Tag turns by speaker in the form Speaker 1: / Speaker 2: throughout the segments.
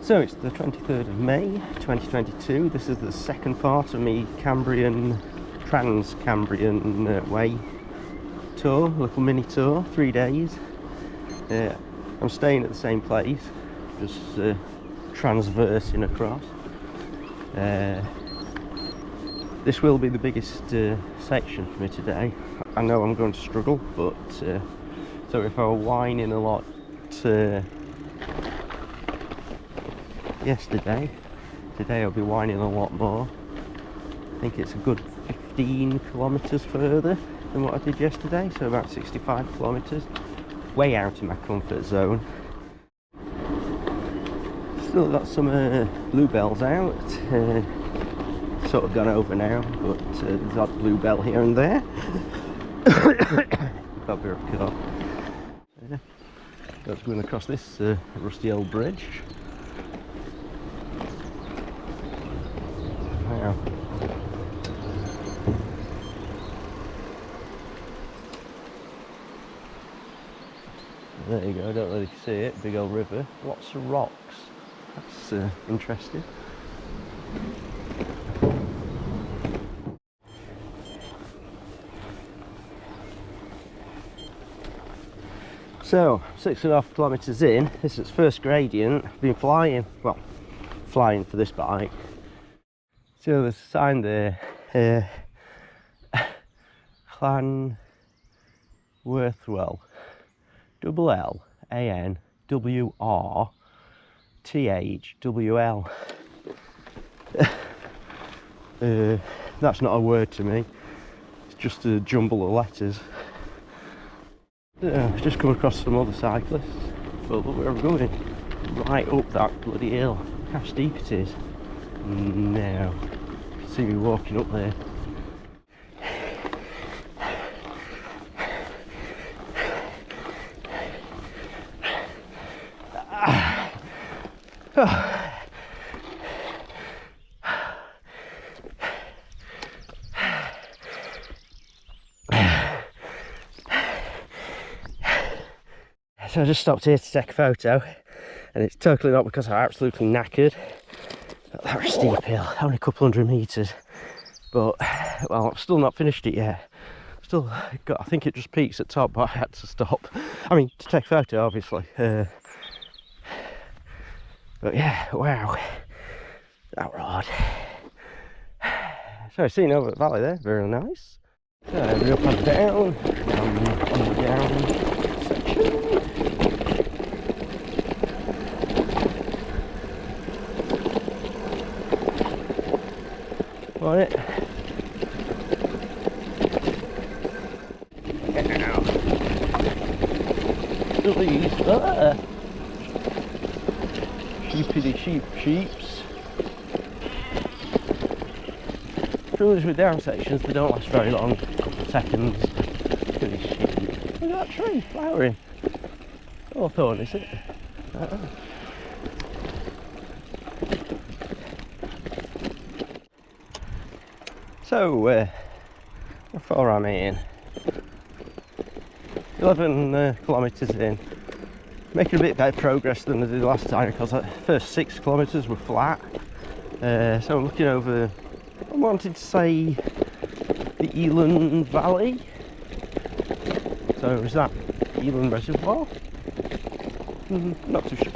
Speaker 1: So it's the 23rd of May 2022. This is the second part of me Trans Cambrian Way tour, little mini tour, 3 days. I'm staying at the same place, just transversing across. This will be the biggest section for me today. I know I'm going to struggle, but so if I were whining a lot yesterday, today I'll be whining a lot more. I think it's a good 15 kilometres further than what I did yesterday, so about 65 kilometres, way out of my comfort zone. Still got some bluebells out, sort of gone over now, but there's odd bluebell here and there. Got a bit of cough. That's going across this rusty old bridge. Wow. There you go, I don't really see it, big old river, lots of rocks, that's interesting. So, 6.5 kilometres in, this is first gradient. I've been flying for this bike. So there's a sign there, Llangurig, L-L-A-N-W-R-T-H-W-L. That's not a word to me, it's just a jumble of letters. I've just come across some other cyclists, but look where I'm going, right up that bloody hill. How steep it is. Now, you can see me walking up there. So I just stopped here to take a photo, and it's totally not because I'm absolutely knackered. That was a steep hill, only a couple hundred metres, but well, I've still not finished it yet. Still got, I think it just peaks at top, but I had to stop. I mean, to take a photo, obviously. But yeah, wow, that rod. So seeing over the valley there, very nice. So we're up and down, on the down section. On it. Now, these there. Sheepity sheeps. Trouble with down sections, they don't last very long. A couple of seconds. Look at these sheep. Look at that tree flowering. Hawthorn, is it? So, how far am I in? 11 kilometres in. Making a bit better progress than I did last time because the first 6 kilometres were flat. So I'm looking over, I wanted to say the Elan Valley. So is that Elan Reservoir? Not too sure.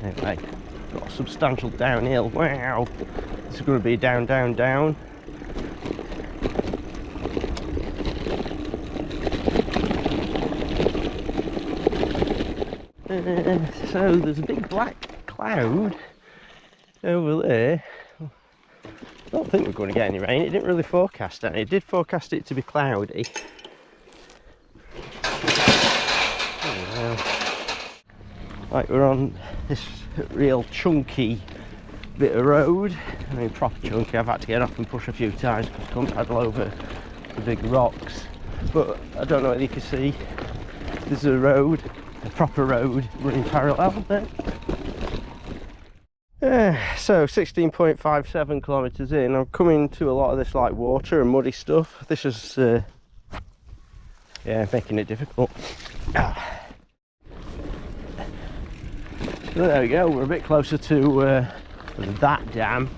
Speaker 1: Anyway, got a substantial downhill. Wow, this is going to be down, down, down. So there's a big black cloud over there. I don't think we're going to get any rain. It didn't really forecast any. It did forecast it to be cloudy. Oh, wow. Like we're on this real chunky bit of road. I mean, proper chunky. I've had to get off and push a few times because I couldn't paddle over the big rocks. But I don't know whether you can see, there's a road, a proper road running parallel there. So 16.57 kilometres in, I'm coming to a lot of this like water and muddy stuff. This is Yeah, making it difficult. So there we go, we're a bit closer to that dam.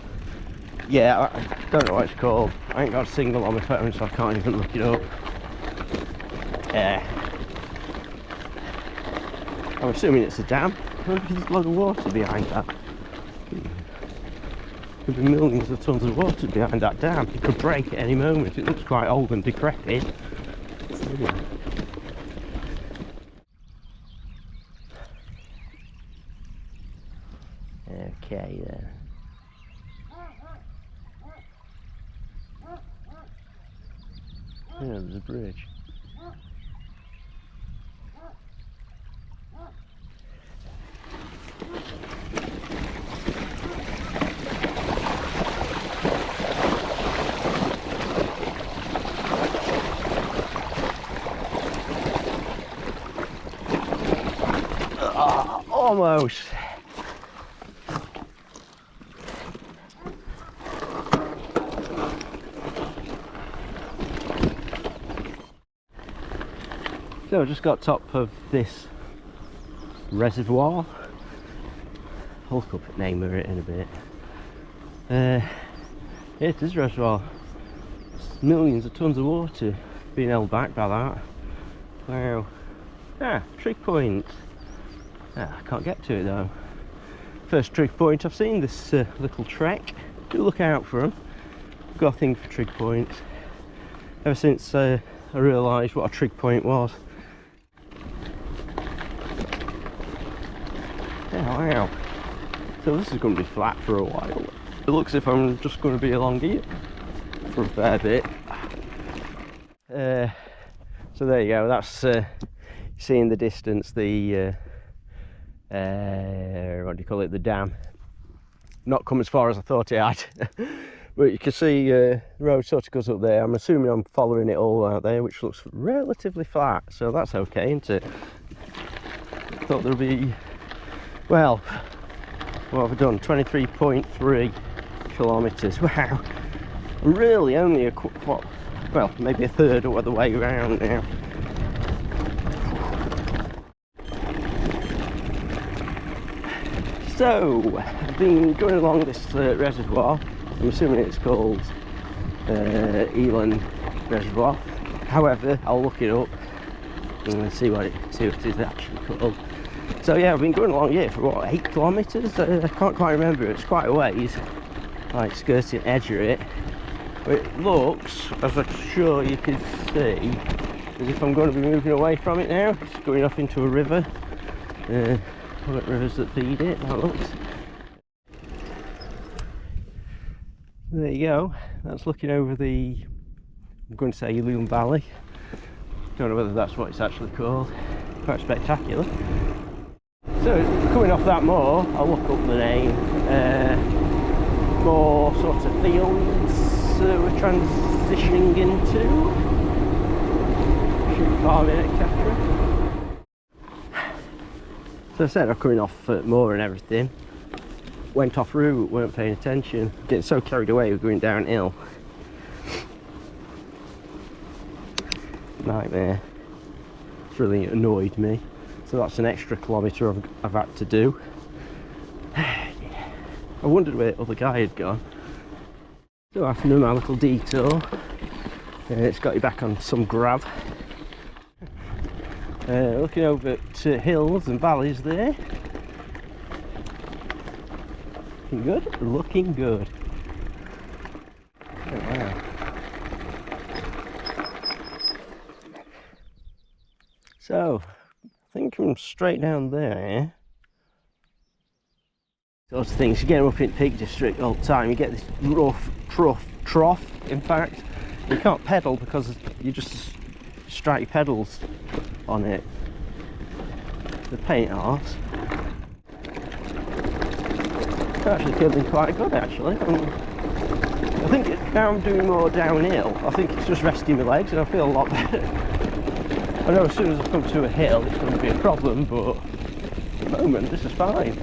Speaker 1: Yeah, I don't know what it's called. I ain't got a signal on my phone, so I can't even look it up. Yeah. I'm assuming it's a dam. There's a lot of water behind that. Could be millions of tons of water behind that dam. It could break at any moment. It looks quite old and decrepit. Yeah. Okay then. Yeah, there's a bridge. Almost. So I just got top of this reservoir. I'll look up the name of it in a bit. It is a reservoir. It's millions of tons of water being held back by that. Wow. Ah, trig point. Ah, I can't get to it though. First trig point I've seen this little trek. Do look out for them. I've got a thing for trig points. Ever since I realised what a trig point was. Yeah, wow. So this is going to be flat for a while. It looks as if I'm just going to be along here for a fair bit. So there you go. That's you see in the distance the what do you call it? The dam. Not come as far as I thought it had. But you can see the road sort of goes up there. I'm assuming I'm following it all out there, which looks relatively flat, so that's okay, isn't it? Thought there'd be, well, what have I done? 23.3 kilometres. Wow, really only a what? Well, maybe a third of the way around now. So I've been going along this reservoir. I'm assuming it's called Elan Reservoir. However, I'll look it up and see what it is actually called. So yeah, I've been going along here for what, 8 kilometres? I can't quite remember. It's quite a ways, like skirting the edge of it. But it looks, as I'm sure you can see, as if I'm going to be moving away from it now. It's going off into a river. Rivers that feed it. That looks. There you go. That's looking over the, I'm going to say Llangurig Valley. Don't know whether that's what it's actually called. Quite spectacular. So coming off that moor, I'll look up the name. More sorts of fields we're transitioning into. Sheep farming, etc. So I said I'm coming off moor and everything. Went off route, weren't paying attention. Getting so carried away with going downhill. Nightmare. It's really annoyed me. So that's an extra kilometre I've had to do. I wondered where the other guy had gone. So after my little detour, it's got you back on some grav. Looking over at hills and valleys there. Looking good, looking good. Oh, wow. So, I think I'm straight down there. Those things, you get up in Peak District all the time, you get this rough trough, in fact. You can't pedal because you just strike your pedals on it. The paint arse. It's actually feeling quite good actually. I think now I'm doing more downhill, I think it's just resting my legs and I feel a lot better. I know as soon as I come to a hill it's going to be a problem, but at the moment this is fine.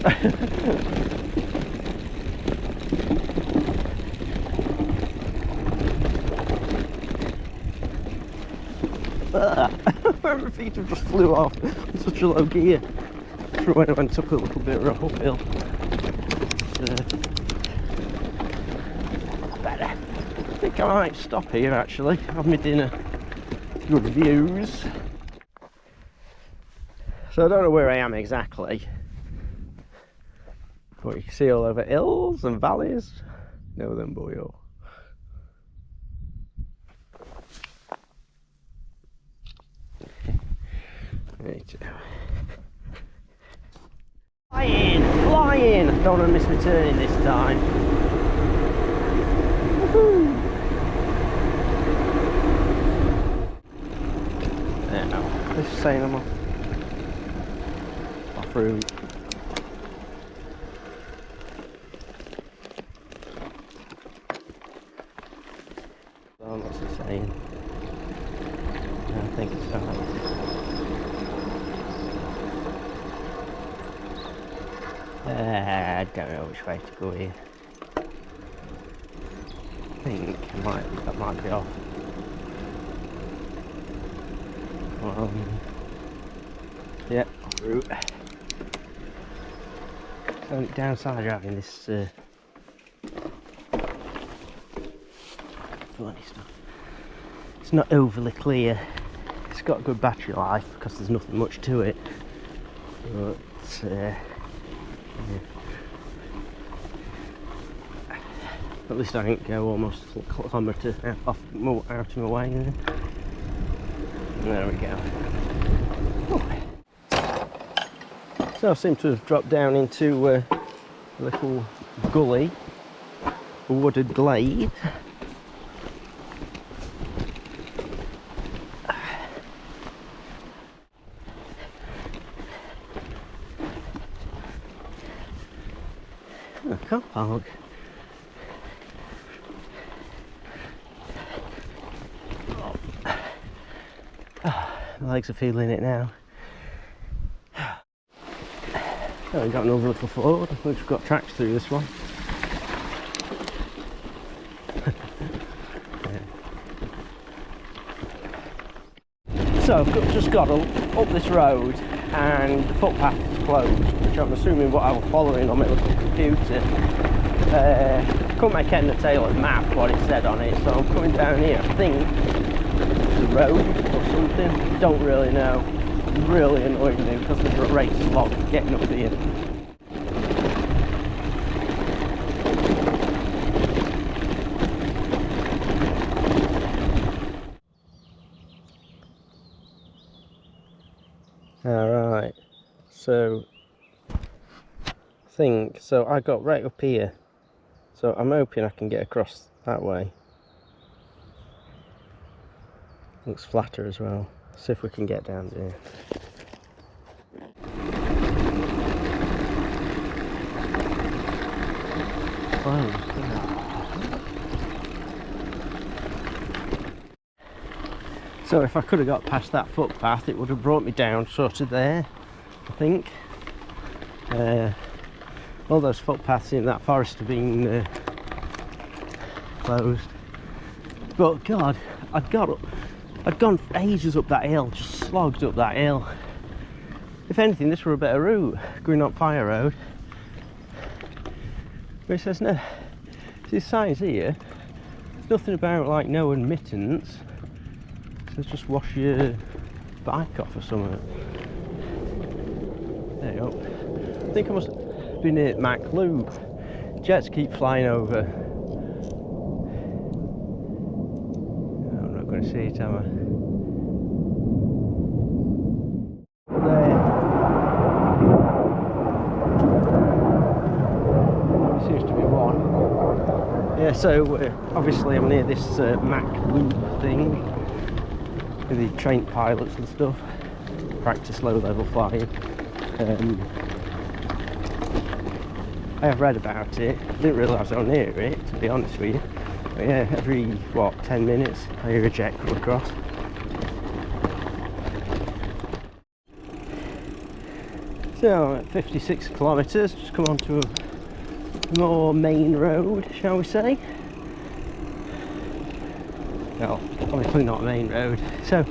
Speaker 1: My feet have just flew off in such a low gear from when I went up a little bit of uphill. Better. I think I might stop here actually, have my dinner, good views. So I don't know where I am exactly, but you can see all over hills and valleys. Know them, boyo. Flying! Flying! Don't want to miss my turning this time. Woohoo! Now, this is saying I'm off route. Oh, what's it saying? I think it's right. I don't know which way to go here. I think that might be off. Yeah, off route. The only downside of having this funny stuff, it's not overly clear. It's got good battery life because there's nothing much to it, but yeah. At least I didn't go almost a kilometre out of my way there. There we go. Oh. So I seem to have dropped down into a little gully, a wooded glade. A car park. My legs are feeling it now. Oh, we've got another little ford. We've got tracks through this one. So I've just got up this road and the footpath is closed, which I'm assuming what I was following on my little computer. Couldn't make head and tail of the map what it said on it, so I'm coming down here. I think the road or something, don't really know. Really annoying me because there's a race log getting up here. Alright, so I got right up here, so I'm hoping I can get across that way. Looks flatter as well. See if we can get down there. So if I could have got past that footpath, it would have brought me down sort of there, I think. All those footpaths in that forest have been closed. But God, I'd gone ages up that hill, just slogged up that hill. If anything, this were a better route, going up Fire Road. But it says no, see signs here, there's nothing about like no admittance. It says just wash your bike off or something. There you go. I think I must have been at Mac Loop. Jets keep flying over. I'm not going to see it, am I? There. Seems to be one. Yeah, so obviously I'm near this Mac Loop thing with the trained pilots and stuff. Practice low level flying. I have read about it. I didn't realise I was near it, to be honest with you. But yeah, every, what, 10 minutes I hear a jet come across. So I'm at 56 kilometres, just come onto a more main road, shall we say. Well, obviously not a main road. So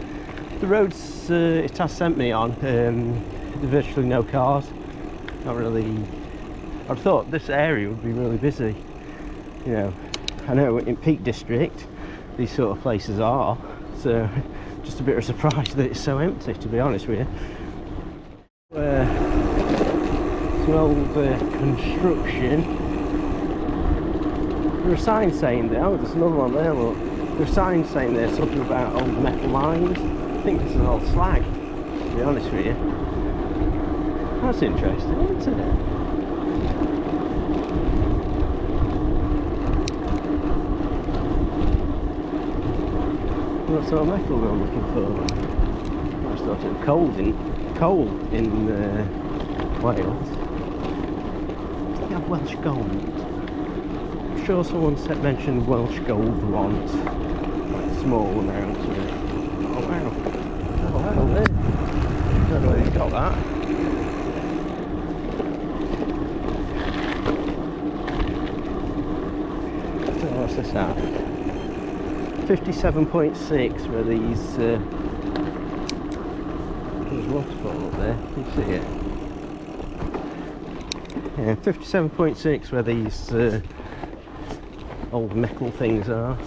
Speaker 1: The roads it has sent me on, virtually no cars. Not really. I thought this area would be really busy. You know, I know in Peak District these sort of places are, so just a bit of a surprise that it's so empty, to be honest with you. Some old construction. There's a sign saying there, oh, there's another one there, look. There's a sign saying there something about old metal lines. I think this is all slag, to be honest with you. That's interesting, isn't it? What sort of metal I'm looking for? I just thought it was coal in Wales. They have Welsh gold. I'm sure someone mentioned Welsh gold once. Like small amounts of it. Oh wow. Oh wow, there. Don't know where he's got that. So what's this at? 57.6 where these there's waterfall up there, you can see it. Yeah, 57.6 where these old metal things are.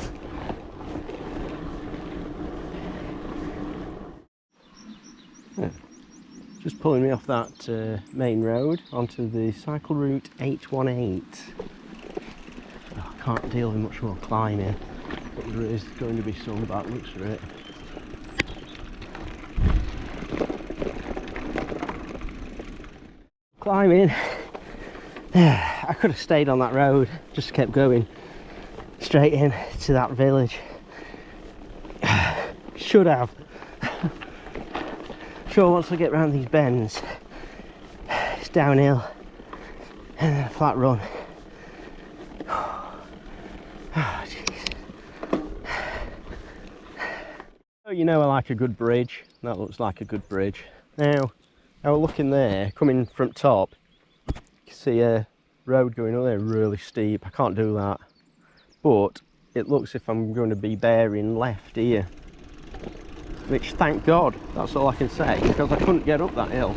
Speaker 1: Yeah. Just pulling me off that main road onto the cycle route 818. Oh, I can't deal with much more climbing. But there is going to be some by the looks of it. Climbing. I could have stayed on that road, just kept going straight in to that village. Should have. Sure, once I get round these bends, it's downhill and then a flat run. You know I like a good bridge. That looks like a good bridge. Now, I was looking there, coming from top, you can see a road going up there really steep. I can't do that. But it looks if I'm going to be bearing left here. Which, thank God, that's all I can say, because I couldn't get up that hill.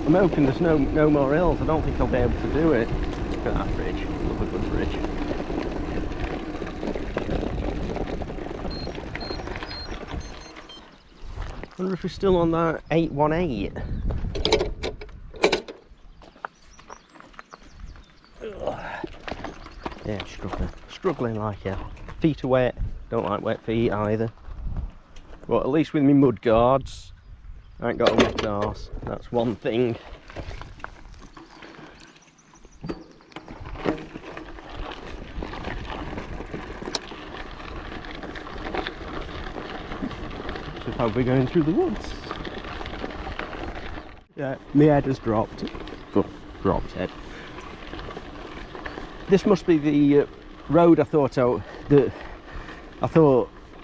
Speaker 1: I'm hoping there's no more hills. I don't think I'll be able to do it. Look at that bridge. Love a good bridge. I wonder if we're still on that 818. Yeah, struggling like hell. Feet are wet, don't like wet feet either. But at least with me mud guards, I ain't got a wet arse, that's one thing. I'll be going through the woods. Yeah, my head has dropped. Oh, dropped head. This must be the road I thought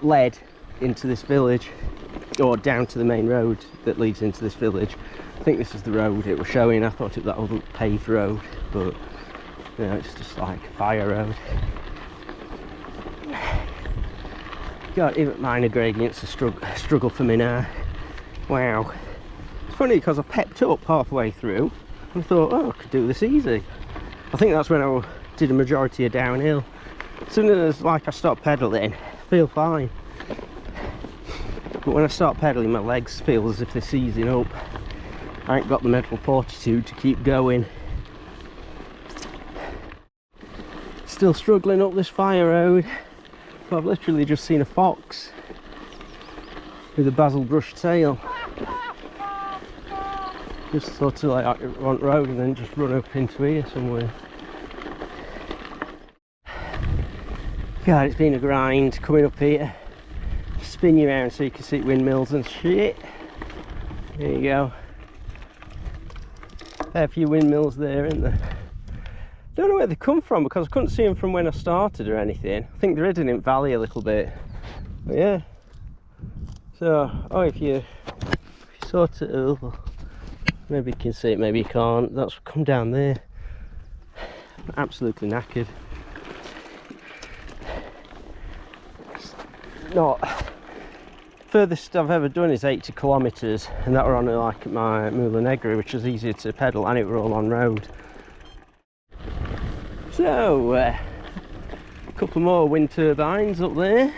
Speaker 1: led into this village, or down to the main road that leads into this village. I think this is the road it was showing. I thought that was a paved road, but you know, it's just like a fire road. God, even minor gradients a struggle for me now. Wow. It's funny because I pepped up halfway through and thought, oh, I could do this easy. I think that's when I did a majority of downhill. As soon as I stopped pedalling, I feel fine. But when I start pedalling, my legs feel as if they're seizing up. I ain't got the mental fortitude to keep going. Still struggling up this fire road. I've literally just seen a fox with a basil brush tail. Just sort of like out the front road and then just run up into here somewhere. God, it's been a grind coming up here. Spin you around so you can see windmills and shit. There you go. There are a few windmills there, isn't there? Don't know where they come from because I couldn't see them from when I started or anything. I think they're hidden in valley a little bit. But yeah. So, oh, if you sort of, maybe you can see it, maybe you can't. That's come down there. I'm absolutely knackered. It's not Furthest I've ever done is 80 kilometres, and that were on like my Llangurig, which was easier to pedal, and it were all on road. So, a couple more wind turbines up there.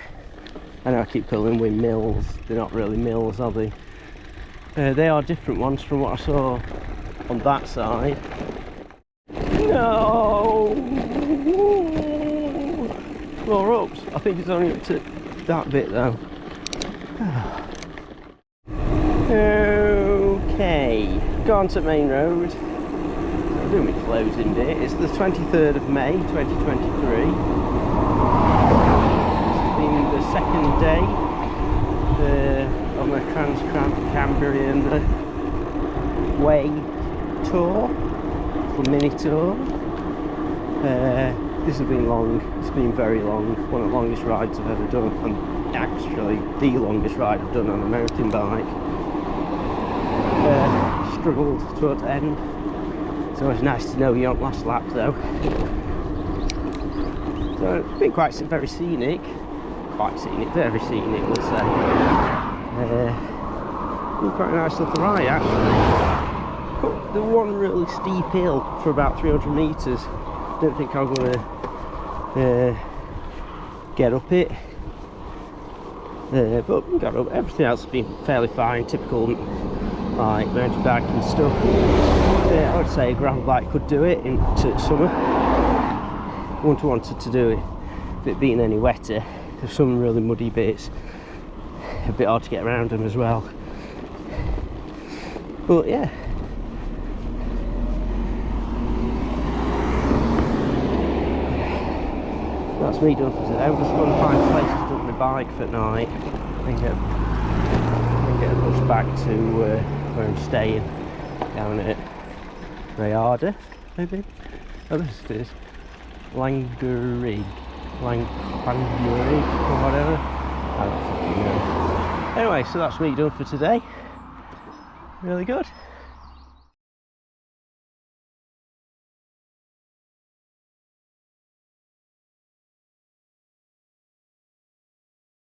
Speaker 1: I know I keep calling them windmills, they're not really mills, are they? They are different ones from what I saw on that side. No! More ups. I think it's only up to that bit though. Okay, go on to main road. I'm doing my closing bit. It's the 23rd of May 2023. It's been the second day on the Trans Cambrian Way tour, the mini tour. This has been long, it's been very long, one of the longest rides I've ever done, and actually the longest ride I've done on a mountain bike. Struggled towards the end. It's always nice to know you're on last lap though. So it's been very scenic, very scenic we'll say. Been quite a nice little ride actually. Got the one really steep hill for about 300 metres. Don't think I'm going to get up it, but got up. Everything else has been fairly fine, typical like mountain biking stuff. I would say a gravel bike could do it into summer. I wouldn't wanted to do it if it being any wetter. There's some really muddy bits, a bit hard to get around them as well. But yeah. That's me done for today. I'm just going to find a place to dump my bike for night and get a bus back to where I'm staying down at Rharader, maybe? Oh, this is Llangurig, Llangurig or whatever. I don't fucking know. Anyway, so that's me done for today. Really good.